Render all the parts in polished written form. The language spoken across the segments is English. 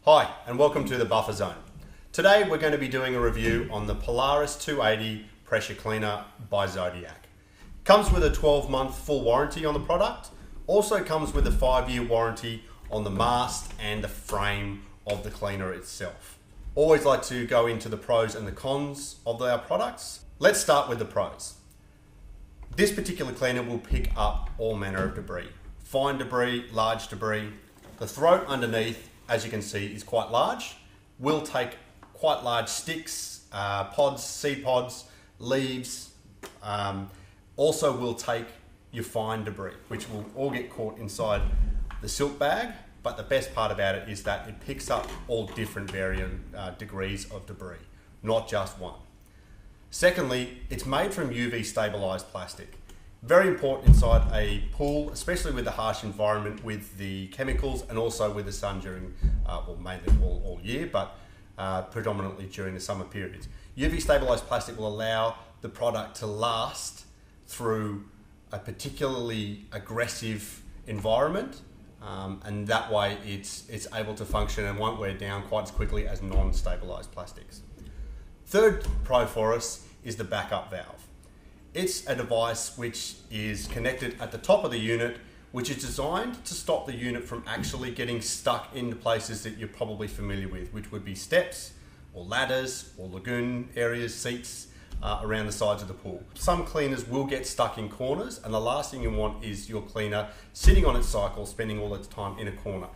Hi, and welcome to the Buffer Zone. Today we're going to be doing a review on the Polaris 280 pressure cleaner by Zodiac. Comes with a 12-month full warranty on the product. Also comes with a 5-year warranty on the mast and the frame of the cleaner itself. Always like to go into the pros and the cons of our products. Let's start with the pros. This particular cleaner will pick up all manner of debris. Fine debris, large debris. The throat underneath, as you can see, is quite large. Will take quite large sticks, pods, seed pods, leaves. Also will take your fine debris, which will all get caught inside the silk bag. But the best part about it is that it picks up all different varying degrees of debris, not just one. Secondly, it's made from UV stabilized plastic. Very important inside a pool, especially with the harsh environment with the chemicals and also with the sun during, well, mainly all year, but predominantly during the summer periods. UV stabilized plastic will allow the product to last through a particularly aggressive environment, and that way it's able to function and won't wear down quite as quickly as non-stabilized plastics. Third pro for us is the backup valve. It's a device which is connected at the top of the unit, which is designed to stop the unit from actually getting stuck into places that you're probably familiar with, which would be steps or ladders or lagoon areas, seats around the sides of the pool. Some cleaners will get stuck in corners, and the last thing you want is your cleaner sitting on its cycle, spending all its time in a corner.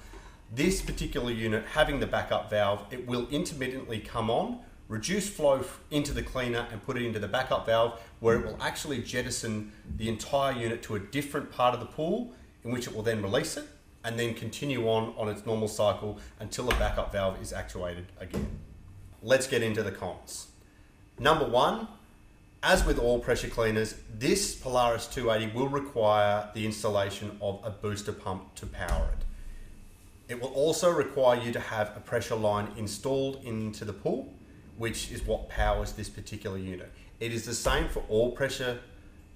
This particular unit, having the backup valve, it will intermittently come on, reduce flow into the cleaner and put it into the backup valve, where it will actually jettison the entire unit to a different part of the pool, in which it will then release it and then continue on its normal cycle until the backup valve is actuated again. Let's get into the cons. Number one, as with all pressure cleaners, this Polaris 280 will require the installation of a booster pump to power it. It will also require you to have a pressure line installed into the pool, which is what powers this particular unit. It is the same for all pressure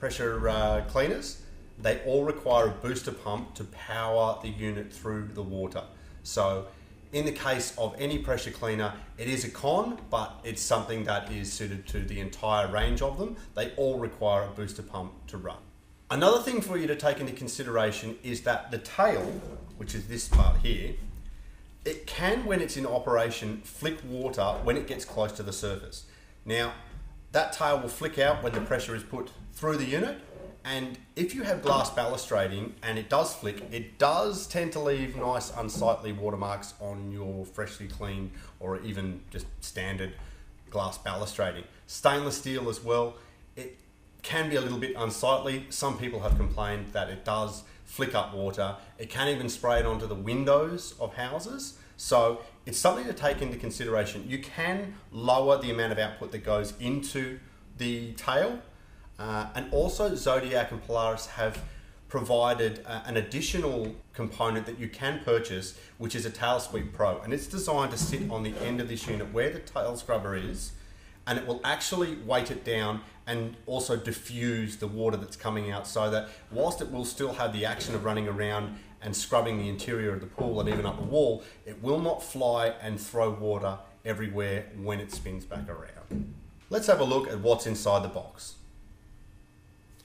cleaners. They all require a booster pump to power the unit through the water. So in the case of any pressure cleaner, it is a con, but it's something that is suited to the entire range of them. They all require a booster pump to run. Another thing for you to take into consideration is that the tail, which is this part here, it can, when it's in operation, flick water when it gets close to the surface. Now, that tail will flick out when the pressure is put through the unit, and if you have glass balustrading and it does flick, it does tend to leave nice unsightly watermarks on your freshly cleaned or even just standard glass balustrading. Stainless steel as well, it can be a little bit unsightly. Some people have complained that it does flick up water. It can even spray it onto the windows of houses. So it's something to take into consideration. You can lower the amount of output that goes into the tail. And also Zodiac and Polaris have provided an additional component that you can purchase, which is a Tail Sweep Pro. And it's designed to sit on the end of this unit where the tail scrubber is, and it will actually weight it down and also diffuse the water that's coming out, so that whilst it will still have the action of running around and scrubbing the interior of the pool and even up the wall, it will not fly and throw water everywhere when it spins back around. Let's have a look at what's inside the box.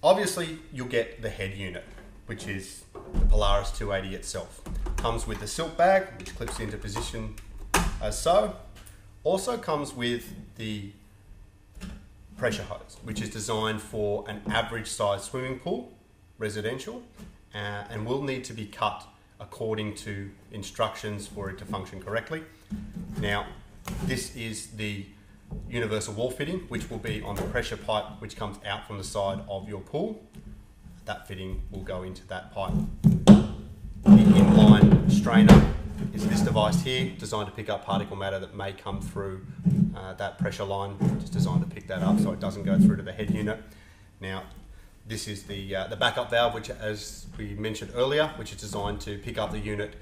Obviously, you'll get the head unit, which is the Polaris 280 itself. Comes with the silk bag, which clips into position as so. Also comes with the pressure hose, which is designed for an average size swimming pool, residential, and will need to be cut according to instructions for it to function correctly. Now, this is the universal wall fitting, which will be on the pressure pipe which comes out from the side of your pool. That fitting will go into that pipe. The inline strainer is this device here, designed to pick up particle matter that may come through that pressure line. It's designed to pick that up so it doesn't go through to the head unit. Now, this is the backup valve, which, as we mentioned earlier, which is designed to pick up the unit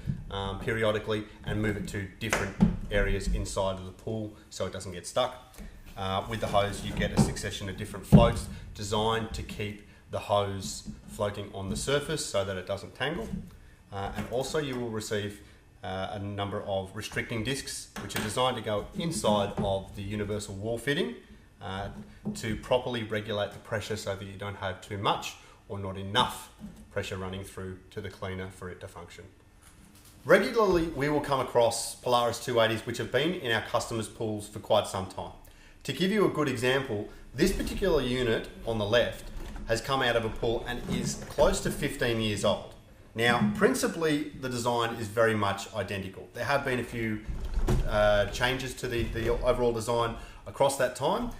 periodically and move it to different areas inside of the pool so it doesn't get stuck. With the hose, you get a succession of different floats designed to keep the hose floating on the surface so that it doesn't tangle. And also you will receive a number of restricting discs which are designed to go inside of the universal wall fitting to properly regulate the pressure so that you don't have too much or not enough pressure running through to the cleaner for it to function. Regularly we will come across Polaris 280s which have been in our customers' pools for quite some time. To give you a good example, this particular unit on the left has come out of a pool and is close to 15 years old. Now, principally, the design is very much identical. There have been a few changes to the overall design across that time.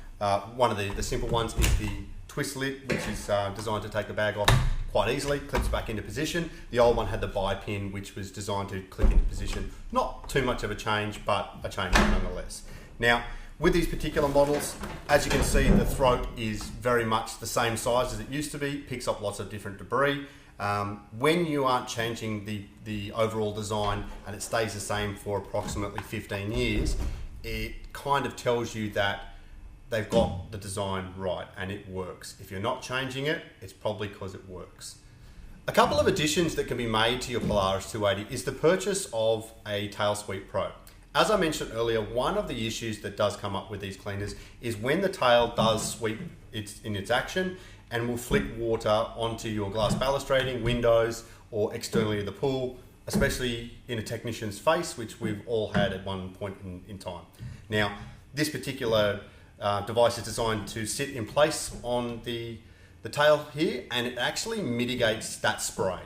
One of the simple ones is the twist lid, which is designed to take the bag off quite easily, clips back into position. The old one had the buy pin, which was designed to click into position. Not too much of a change, but a change nonetheless. Now, with these particular models, as you can see, the throat is very much the same size as it used to be, picks up lots of different debris. When you aren't changing the overall design and it stays the same for approximately 15 years, it kind of tells you that they've got the design right and it works. If you're not changing it, it's probably because it works. A couple of additions that can be made to your Polaris 280 is the purchase of a Tail Sweep Pro. As I mentioned earlier, one of the issues that does come up with these cleaners is when the tail does sweep in its action and will flick water onto your glass balustrading, windows, or externally to the pool, especially in a technician's face, which we've all had at one point in time. Now, this particular device is designed to sit in place on the tail here, and it actually mitigates that spray.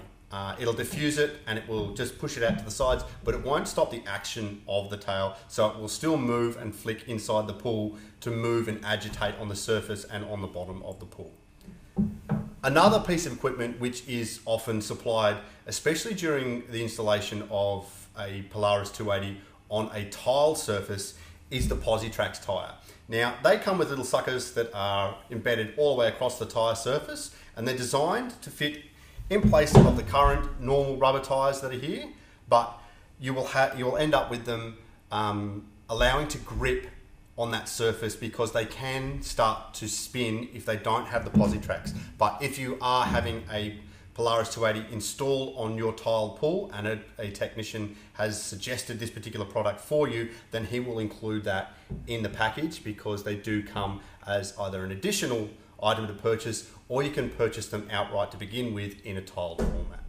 It'll diffuse it and it will just push it out to the sides, but it won't stop the action of the tail, so it will still move and flick inside the pool to move and agitate on the surface and on the bottom of the pool. Another piece of equipment which is often supplied, especially during the installation of a Polaris 280 on a tiled surface, is the Positrax tyre. Now, they come with little suckers that are embedded all the way across the tyre surface, and they're designed to fit in place of the current normal rubber tyres that are here, but you will end up with them allowing to grip on that surface because they can start to spin if they don't have the Positrax. But if you are having a Polaris 280 installed on your tiled pool and a technician has suggested this particular product for you, then he will include that in the package because they do come as either an additional item to purchase, or you can purchase them outright to begin with in a tiled format.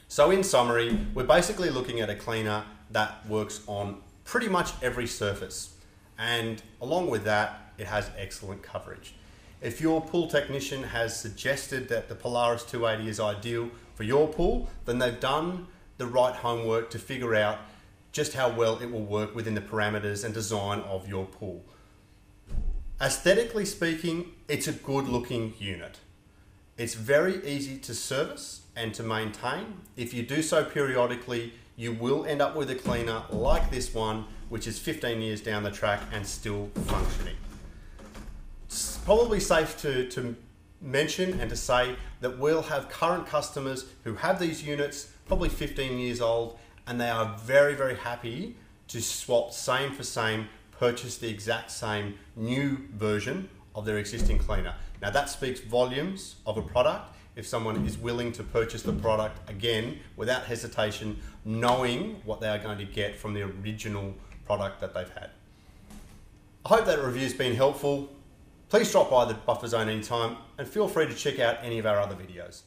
So in summary, we're basically looking at a cleaner that works on pretty much every surface, and along with that, it has excellent coverage. If your pool technician has suggested that the Polaris 280 is ideal for your pool, then they've done the right homework to figure out just how well it will work within the parameters and design of your pool. Aesthetically speaking, it's a good looking unit. It's very easy to service and to maintain. If you do so periodically, you will end up with a cleaner like this one, which is 15 years down the track and still functioning. It's probably safe to mention and to say that we'll have current customers who have these units, probably 15 years old, and they are very, very happy to swap same for same, purchase the exact same new version of their existing cleaner. Now that speaks volumes of a product if someone is willing to purchase the product again without hesitation, knowing what they are going to get from the original product that they've had. I hope that review's been helpful. Please drop by the buffer zone anytime and feel free to check out any of our other videos.